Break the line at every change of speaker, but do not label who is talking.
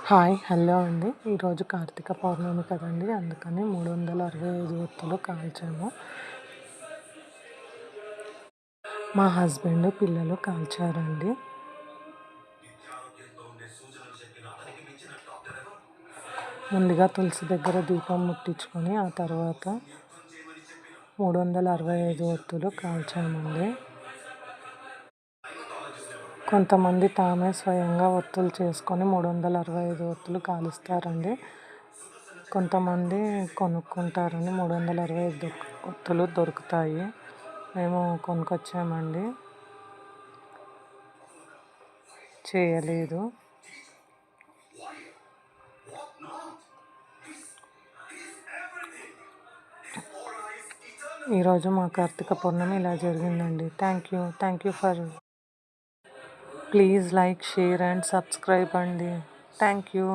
Hello అండి. ఈరోజు కార్తీక పౌర్ణమి కదండి, అందుకని 365 ఒత్తులు కాల్చాము. మా హస్బెండ్ పిల్లలు కాల్చారండి. ముందుగా తులసి దగ్గర దీపం ముట్టించుకొని ఆ తర్వాత 365 ఒత్తులు కాల్చామండి. కొంతమంది తామే స్వయంగా ఒత్తులు చేసుకొని 365 ఒత్తులు కాలుస్తారండి. కొంతమంది కొనుక్కుంటారని 365 ఒత్తులు దొరుకుతాయి. మేము కొనుక్కొచ్చామండి, చేయలేదు. ఈరోజు మా కార్తీక పౌర్ణమి ఇలా జరిగిందండి. Thank you for please like, share and subscribe అండి. Thank you.